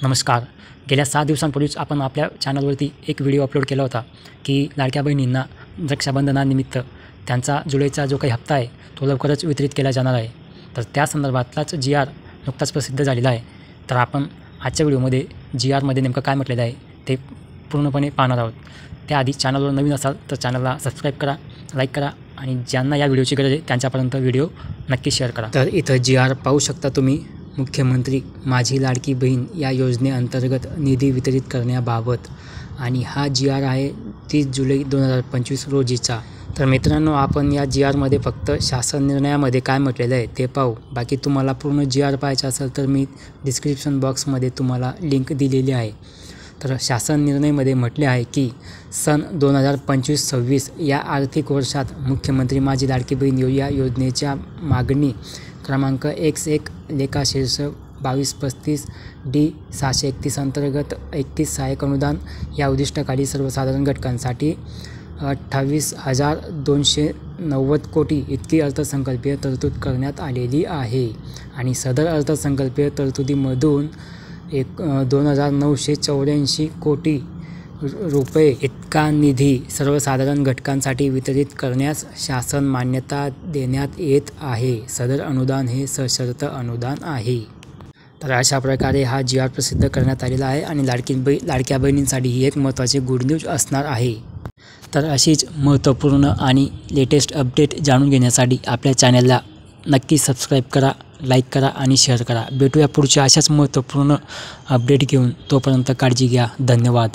नमस्कार. गेल्या 6 दिवसांपूर्वीच आपण आपल्या चॅनलवरती एक व्हिडिओ अपलोड केला होता की लाडक्या बहिणींना रक्षाबंधनानिमित्त त्यांचा जुलैचा जो काही हप्ता आहे तो लवकरच वितरित केला जाणार आहे. तर त्या संदर्भातलाच GR नुकताच प्रसिद्ध झालेला आहे. तर आपण आजच्या व्हिडिओमध्ये GRमध्ये नेमकं काय म्हटलेलं आहे ते पूर्णपणे पाहणार आहोत. त्याआधी चॅनलवर नवीन असाल तर चॅनलला सबस्क्राईब करा, लाईक करा आणि ज्यांना या व्हिडिओची गरज आहे त्यांच्यापर्यंत व्हिडिओ नक्की शेअर करा. तर इथं GR पाहू शकता तुम्ही. मुख्यमंत्री माझी लाडकी बहीण या योजनेअंतर्गत निधी वितरित करण्याबाबत आणि हा GR आहे 30 जुलै 2025 रोजीचा. तर मित्रांनो, आपण या GRमध्ये फक्त शासन निर्णयामध्ये काय म्हटलेलं आहे ते पाहू. बाकी तुम्हाला पूर्ण GR पाहायचं असेल तर मी डिस्क्रिप्शन बॉक्समध्ये तुम्हाला लिंक दिलेली आहे. तर शासन निर्णयामध्ये म्हटले आहे की सन 2025-26 या आर्थिक वर्षात मुख्यमंत्री माझी लाडकी बहीण या योजनेच्या मागणी क्रमांक X1 लेखाशीर्ष 2235 D 631 अंतर्गत 31 सहाय्यक अनुदान या उद्दिष्टाखाली सर्वसाधारण घटकांसाठी 28,290 कोटी इतकी अर्थसंकल्पीय तरतूद करण्यात आलेली आहे आणि सदर अर्थसंकल्पीय तरतुदीमधून 2,984 कोटी रुपये इतका निधी सर्वसाधारण घटकांसाठी वितरित करण्यास शासन मान्यता देण्यात येत आहे. सदर अनुदान हे सशर्त अनुदान आहे. तर अशा प्रकारे हा GR प्रसिद्ध करण्यात आलेला आहे आणि लाडक्या बहिणींसाठी ही एक महत्त्वाची गुड न्यूज असणार आहे. तर अशीच महत्त्वपूर्ण आणि लेटेस्ट अपडेट जाणून घेण्यासाठी आपल्या चॅनलला नक्की सबस्क्राईब करा, लाईक करा आणि शेअर करा. भेटूया पुढच्या अशाच महत्त्वपूर्ण अपडेट घेऊन. तोपर्यंत काळजी घ्या. धन्यवाद.